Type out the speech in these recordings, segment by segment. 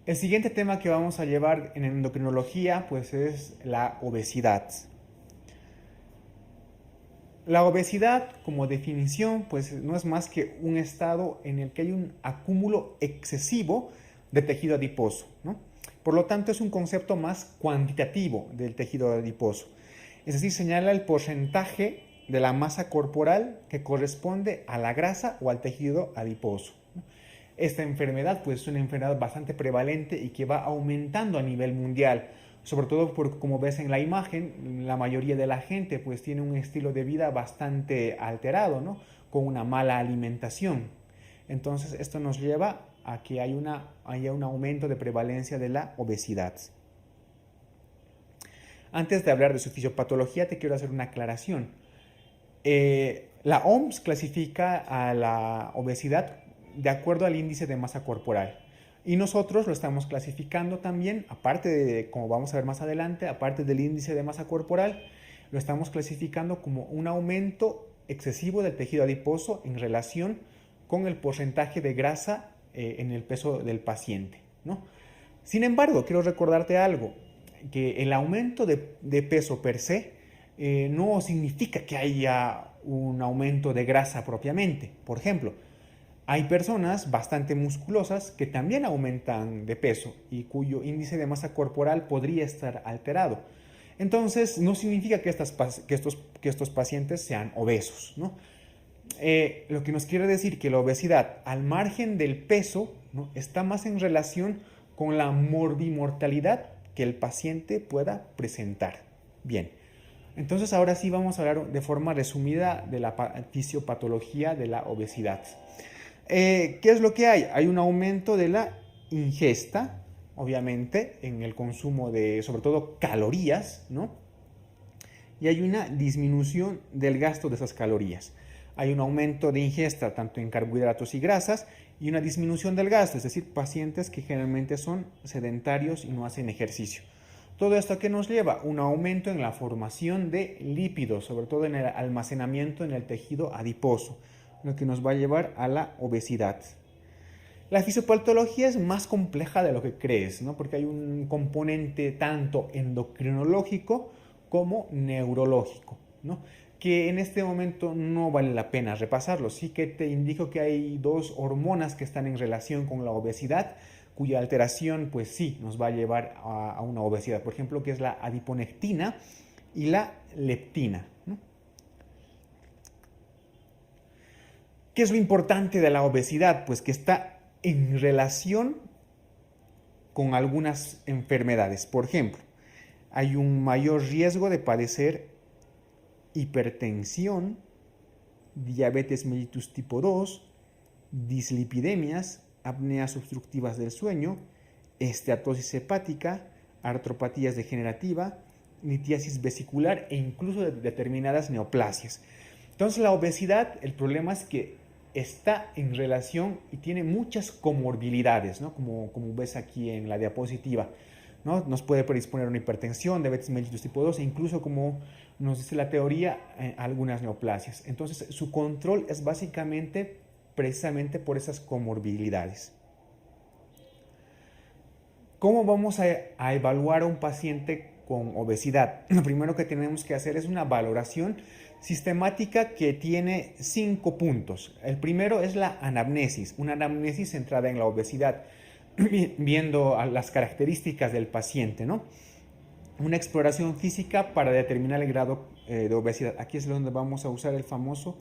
El siguiente tema que vamos a llevar en endocrinología pues es la obesidad. La obesidad, como definición, pues no es más que un estado en el que hay un acúmulo excesivo de tejido adiposo, ¿no? Por lo tanto, es un concepto más cuantitativo del tejido adiposo. Es decir, señala el porcentaje de la masa corporal que corresponde a la grasa o al tejido adiposo. Esta enfermedad pues es una enfermedad bastante prevalente y que va aumentando a nivel mundial, sobre todo porque como ves en la imagen, la mayoría de la gente pues tiene un estilo de vida bastante alterado, ¿no? Con una mala alimentación. Entonces esto nos lleva a que haya un aumento de prevalencia de la obesidad. Antes de hablar de su fisiopatología, te quiero hacer una aclaración. La OMS clasifica a la obesidad de acuerdo al índice de masa corporal. Y nosotros lo estamos clasificando también, aparte de, como vamos a ver más adelante, aparte del índice de masa corporal, lo estamos clasificando como un aumento excesivo del tejido adiposo en relación con el porcentaje de grasa en el peso del paciente, ¿no? Sin embargo, quiero recordarte algo, que el aumento de peso per se no significa que haya un aumento de grasa propiamente. Por ejemplo, hay personas bastante musculosas que también aumentan de peso y cuyo índice de masa corporal podría estar alterado. Entonces, no significa que estos pacientes sean obesos, ¿no? Lo que nos quiere decir que la obesidad, al margen del peso, ¿no? Está más en relación con la morbimortalidad que el paciente pueda presentar. Bien, entonces ahora sí vamos a hablar de forma resumida de la fisiopatología de la obesidad. ¿Qué es lo que hay? Hay un aumento de la ingesta, obviamente, en el consumo de, sobre todo, calorías, ¿no? Y hay una disminución del gasto de esas calorías. Hay un aumento de ingesta tanto en carbohidratos y grasas y una disminución del gasto, es decir, pacientes que generalmente son sedentarios y no hacen ejercicio. Todo esto que nos lleva un aumento en la formación de lípidos, sobre todo en el almacenamiento en el tejido adiposo, lo que nos va a llevar a la obesidad. La fisiopatología es más compleja de lo que crees, ¿no? Porque hay un componente tanto endocrinológico como neurológico, ¿no? Que en este momento no vale la pena repasarlo. Sí que te indico que hay dos hormonas que están en relación con la obesidad, cuya alteración pues sí nos va a llevar a una obesidad. Por ejemplo, que es la adiponectina y la leptina, ¿no? ¿Qué es lo importante de la obesidad? Pues que está en relación con algunas enfermedades. Por ejemplo, hay un mayor riesgo de padecer hipertensión, diabetes mellitus tipo 2, dislipidemias, apneas obstructivas del sueño, esteatosis hepática, artropatías degenerativa, litiasis vesicular e incluso de determinadas neoplasias. Entonces la obesidad, el problema es que está en relación y tiene muchas comorbilidades, ¿no? Como ves aquí en la diapositiva, ¿no? Nos puede predisponer a una hipertensión, diabetes mellitus tipo 2 e incluso, como nos dice la teoría, algunas neoplasias. Entonces su control es básicamente precisamente por esas comorbilidades. ¿Cómo vamos a evaluar a un paciente con obesidad? Lo primero que tenemos que hacer es una valoración sistemática que tiene 5 puntos. El primero es la anamnesis, una anamnesis centrada en la obesidad, viendo las características del paciente, ¿no? Una exploración física para determinar el grado de obesidad. Aquí es donde vamos a usar el famoso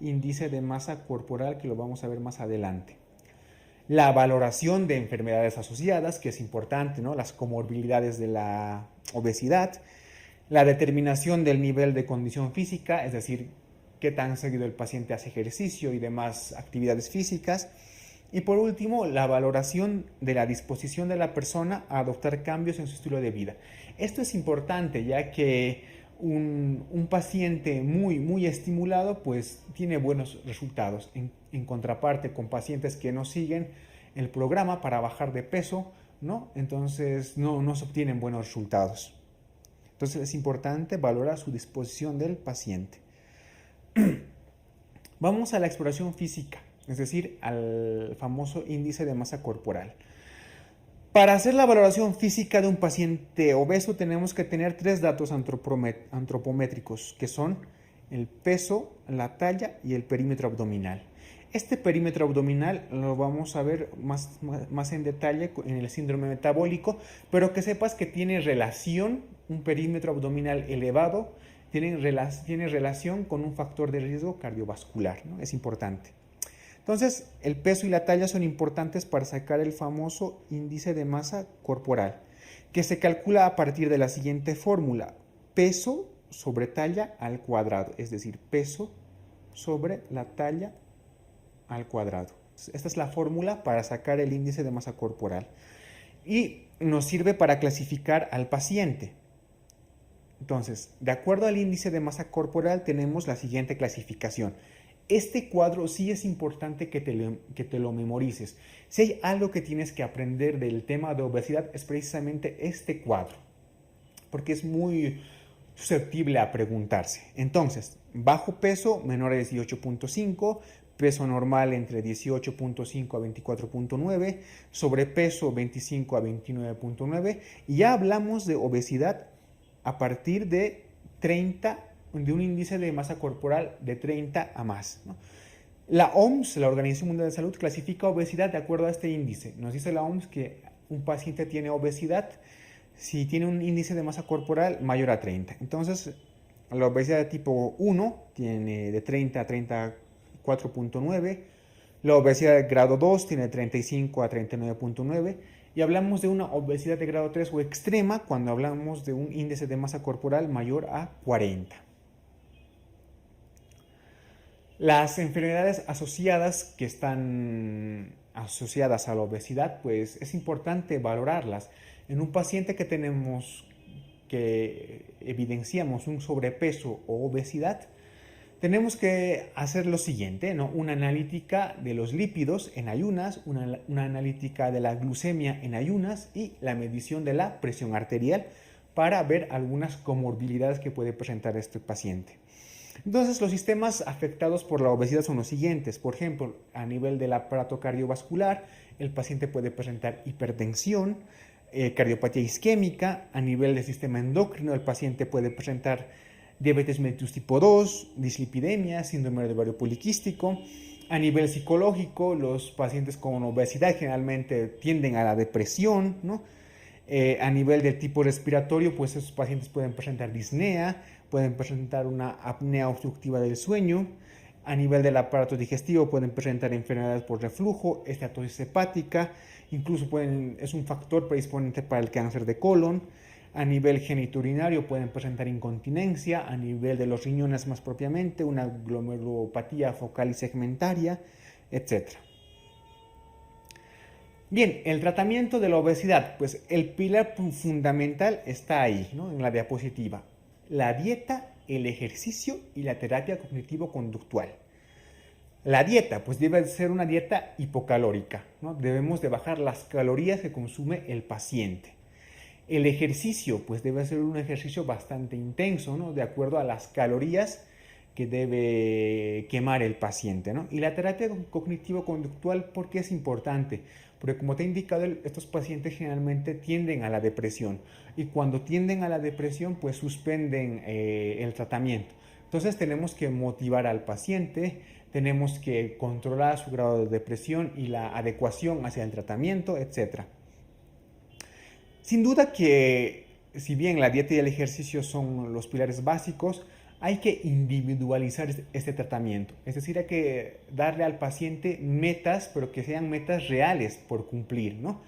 índice de masa corporal, que lo vamos a ver más adelante. La valoración de enfermedades asociadas, que es importante, ¿no? Las comorbilidades de la obesidad. La determinación del nivel de condición física, es decir, qué tan seguido el paciente hace ejercicio y demás actividades físicas. Y por último, la valoración de la disposición de la persona a adoptar cambios en su estilo de vida. Esto es importante, ya que un paciente muy estimulado pues tiene buenos resultados, en contraparte con pacientes que no siguen el programa para bajar de peso, ¿no? Entonces no se obtienen buenos resultados. Entonces es importante valorar su disposición del paciente. Vamos a la exploración física, es decir, al famoso índice de masa corporal. Para hacer la valoración física de un paciente obeso tenemos que tener tres datos antropométricos, que son el peso, la talla y el perímetro abdominal. Este perímetro abdominal lo vamos a ver más en detalle en el síndrome metabólico, pero que sepas que tiene relación, un perímetro abdominal elevado, tiene relación con un factor de riesgo cardiovascular, ¿no? Es importante. Entonces, el peso y la talla son importantes para sacar el famoso índice de masa corporal, que se calcula a partir de la siguiente fórmula: peso sobre talla al cuadrado, es decir, peso sobre la talla al cuadrado. Esta es la fórmula para sacar el índice de masa corporal y nos sirve para clasificar al paciente. Entonces, de acuerdo al índice de masa corporal tenemos la siguiente clasificación. Este cuadro sí es importante que te lo memorices. Si hay algo que tienes que aprender del tema de obesidad es precisamente este cuadro, porque es muy susceptible a preguntarse. Entonces, bajo peso menor a 18.5, peso normal entre 18.5 a 24.9, sobrepeso 25 a 29.9, y ya hablamos de obesidad a partir de un índice de masa corporal de 30 a más, ¿no? La OMS, la Organización Mundial de Salud, clasifica obesidad de acuerdo a este índice. Nos dice la OMS que un paciente tiene obesidad si tiene un índice de masa corporal mayor a 30. Entonces, la obesidad de tipo 1 tiene de 30 a 34.9, la obesidad de grado 2 tiene de 35 a 39.9, y hablamos de una obesidad de grado 3 o extrema cuando hablamos de un índice de masa corporal mayor a 40. Las enfermedades asociadas que están asociadas a la obesidad, pues es importante valorarlas. En un paciente que evidenciamos un sobrepeso o obesidad, tenemos que hacer lo siguiente, ¿no? Una analítica de los lípidos en ayunas, una analítica de la glucemia en ayunas y la medición de la presión arterial para ver algunas comorbilidades que puede presentar este paciente. Entonces, los sistemas afectados por la obesidad son los siguientes. Por ejemplo, a nivel del aparato cardiovascular, el paciente puede presentar hipertensión, cardiopatía isquémica. A nivel del sistema endocrino, el paciente puede presentar diabetes mellitus tipo 2, dislipidemia, síndrome del ovario poliquístico. A nivel psicológico, los pacientes con obesidad generalmente tienden a la depresión, ¿no? A nivel del tipo respiratorio, pues esos pacientes pueden presentar disnea, pueden presentar una apnea obstructiva del sueño. A nivel del aparato digestivo pueden presentar enfermedades por reflujo, esteatosis hepática, incluso es un factor predisponente para el cáncer de colon. A nivel genitourinario pueden presentar incontinencia, a nivel de los riñones más propiamente, una glomerulopatía focal y segmentaria, etc. Bien, el tratamiento de la obesidad, pues el pilar fundamental está ahí, ¿no? En la diapositiva. La dieta, el ejercicio y la terapia cognitivo-conductual. La dieta, pues debe ser una dieta hipocalórica, ¿no? Debemos de bajar las calorías que consume el paciente. El ejercicio, pues debe ser un ejercicio bastante intenso, ¿no? De acuerdo a las calorías que debe quemar el paciente, ¿no? Y la terapia cognitivo-conductual, ¿por qué es importante? Porque como te he indicado, estos pacientes generalmente tienden a la depresión y cuando tienden a la depresión, pues suspenden el tratamiento. Entonces tenemos que motivar al paciente, tenemos que controlar su grado de depresión y la adecuación hacia el tratamiento, etc. Sin duda que, si bien la dieta y el ejercicio son los pilares básicos, hay que individualizar este tratamiento. Es decir, hay que darle al paciente metas, pero que sean metas reales por cumplir, ¿no?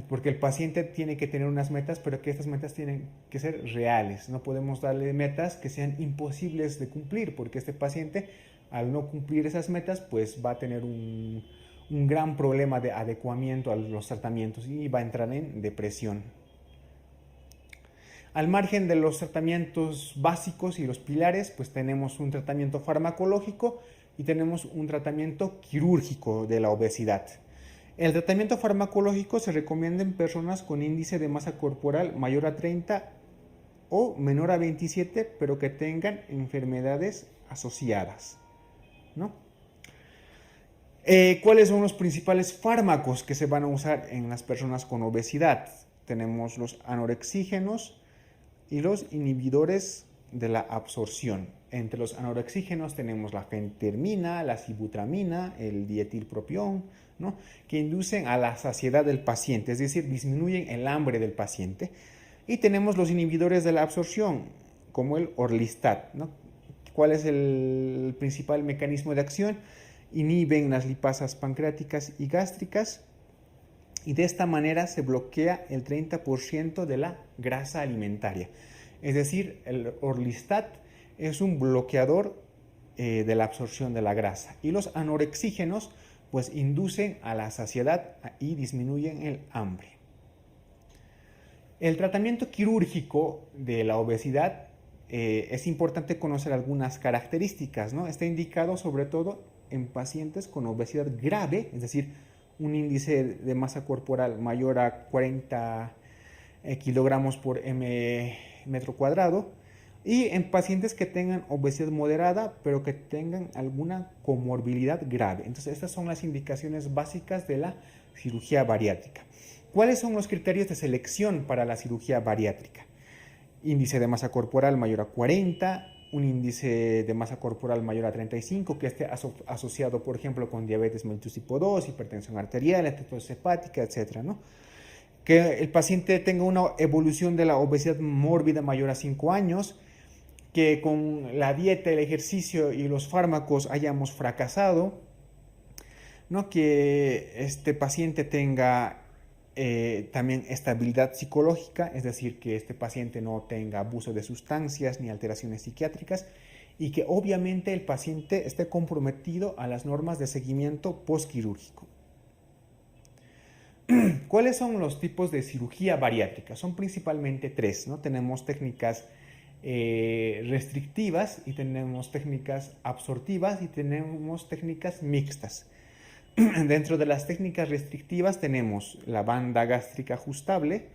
Porque el paciente tiene que tener unas metas, pero que estas metas tienen que ser reales. No podemos darle metas que sean imposibles de cumplir, porque este paciente, al no cumplir esas metas, pues va a tener un gran problema de adecuamiento a los tratamientos y va a entrar en depresión. Al margen de los tratamientos básicos y los pilares, pues tenemos un tratamiento farmacológico y tenemos un tratamiento quirúrgico de la obesidad. El tratamiento farmacológico se recomienda en personas con índice de masa corporal mayor a 30 o menor a 27, pero que tengan enfermedades asociadas, ¿no? ¿Cuáles son los principales fármacos que se van a usar en las personas con obesidad? Tenemos los anorexígenos y los inhibidores de la absorción. Entre los anorexígenos tenemos la fentermina, la sibutramina, el dietilpropión, ¿no? Que inducen a la saciedad del paciente, es decir, disminuyen el hambre del paciente. Y tenemos los inhibidores de la absorción, como el Orlistat, ¿no? ¿Cuál es el principal mecanismo de acción? Inhiben las lipasas pancreáticas y gástricas y de esta manera se bloquea el 30% de la grasa alimentaria. Es decir, el Orlistat es un bloqueador de la absorción de la grasa y los anorexígenos pues inducen a la saciedad y disminuyen el hambre. El tratamiento quirúrgico de la obesidad es importante conocer algunas características, ¿no? Está indicado sobre todo en pacientes con obesidad grave, es decir, un índice de masa corporal mayor a 40 kilogramos por metro cuadrado, y en pacientes que tengan obesidad moderada, pero que tengan alguna comorbilidad grave. Entonces, estas son las indicaciones básicas de la cirugía bariátrica. ¿Cuáles son los criterios de selección para la cirugía bariátrica? Índice de masa corporal mayor a 40, un índice de masa corporal mayor a 35 que esté asociado, por ejemplo, con diabetes mellitus tipo 2, hipertensión arterial, esteatosis hepática, etc., ¿no? Que el paciente tenga una evolución de la obesidad mórbida mayor a 5 años, que con la dieta, el ejercicio y los fármacos hayamos fracasado, ¿no? Que este paciente tenga también estabilidad psicológica, es decir, que este paciente no tenga abuso de sustancias ni alteraciones psiquiátricas y que obviamente el paciente esté comprometido a las normas de seguimiento postquirúrgico. ¿Cuáles son los tipos de cirugía bariátrica? Son principalmente tres, ¿no? Tenemos técnicas restrictivas y tenemos técnicas absortivas y tenemos técnicas mixtas. Dentro de las técnicas restrictivas tenemos la banda gástrica ajustable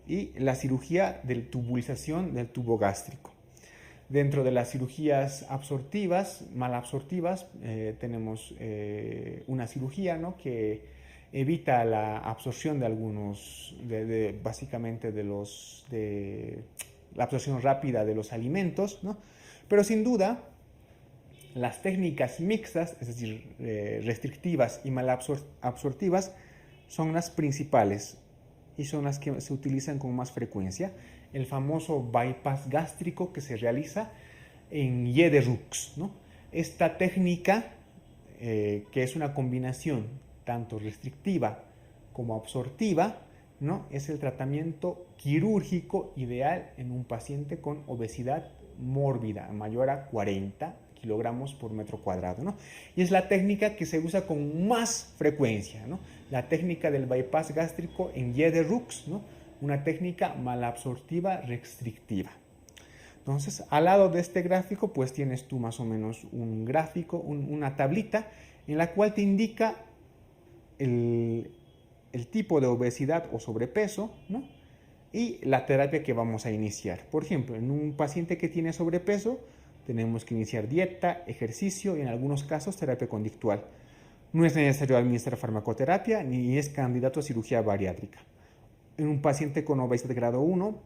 y la cirugía de tubulización del tubo gástrico. Dentro de las cirugías absortivas, malabsortivas, tenemos una cirugía, ¿no? Que evita la absorción de algunos, básicamente de la absorción rápida de los alimentos, ¿no? Pero sin duda, las técnicas mixtas, es decir, restrictivas y malabsortivas, son las principales y son las que se utilizan con más frecuencia. El famoso bypass gástrico que se realiza en Y de Rux, ¿no? Esta técnica, que es una combinación tanto restrictiva como absortiva, ¿no? Es el tratamiento quirúrgico ideal en un paciente con obesidad mórbida mayor a 40 kilogramos por metro cuadrado, ¿no? Y es la técnica que se usa con más frecuencia, ¿no? La técnica del bypass gástrico en Y de Rux, ¿no? Una técnica malabsortiva restrictiva. Entonces, al lado de este gráfico, pues tienes tú más o menos un gráfico, una tablita en la cual te indica el tipo de obesidad o sobrepeso, ¿no? Y la terapia que vamos a iniciar. Por ejemplo, en un paciente que tiene sobrepeso, tenemos que iniciar dieta, ejercicio y en algunos casos terapia conductual. No es necesario administrar farmacoterapia ni es candidato a cirugía bariátrica. En un paciente con obesidad de grado 1,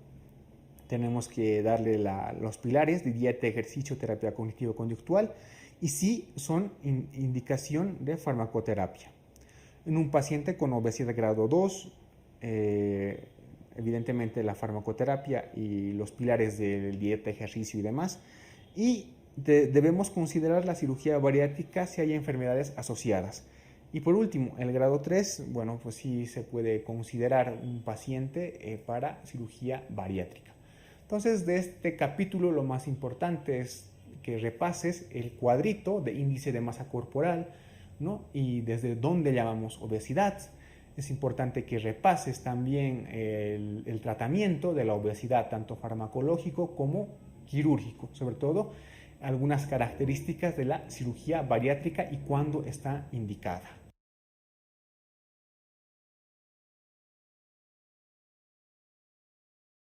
tenemos que darle los pilares de dieta, ejercicio, terapia cognitivo-conductual y sí son indicación de farmacoterapia. En un paciente con obesidad de grado 2, evidentemente la farmacoterapia y los pilares de dieta, ejercicio y demás. Y debemos considerar la cirugía bariátrica si hay enfermedades asociadas. Y por último, el grado 3, bueno, pues sí se puede considerar un paciente para cirugía bariátrica. Entonces, de este capítulo lo más importante es que repases el cuadrito de índice de masa corporal, ¿no? Y desde dónde llamamos obesidad. Es importante que repases también el tratamiento de la obesidad, tanto farmacológico como quirúrgico, sobre todo algunas características de la cirugía bariátrica y cuándo está indicada.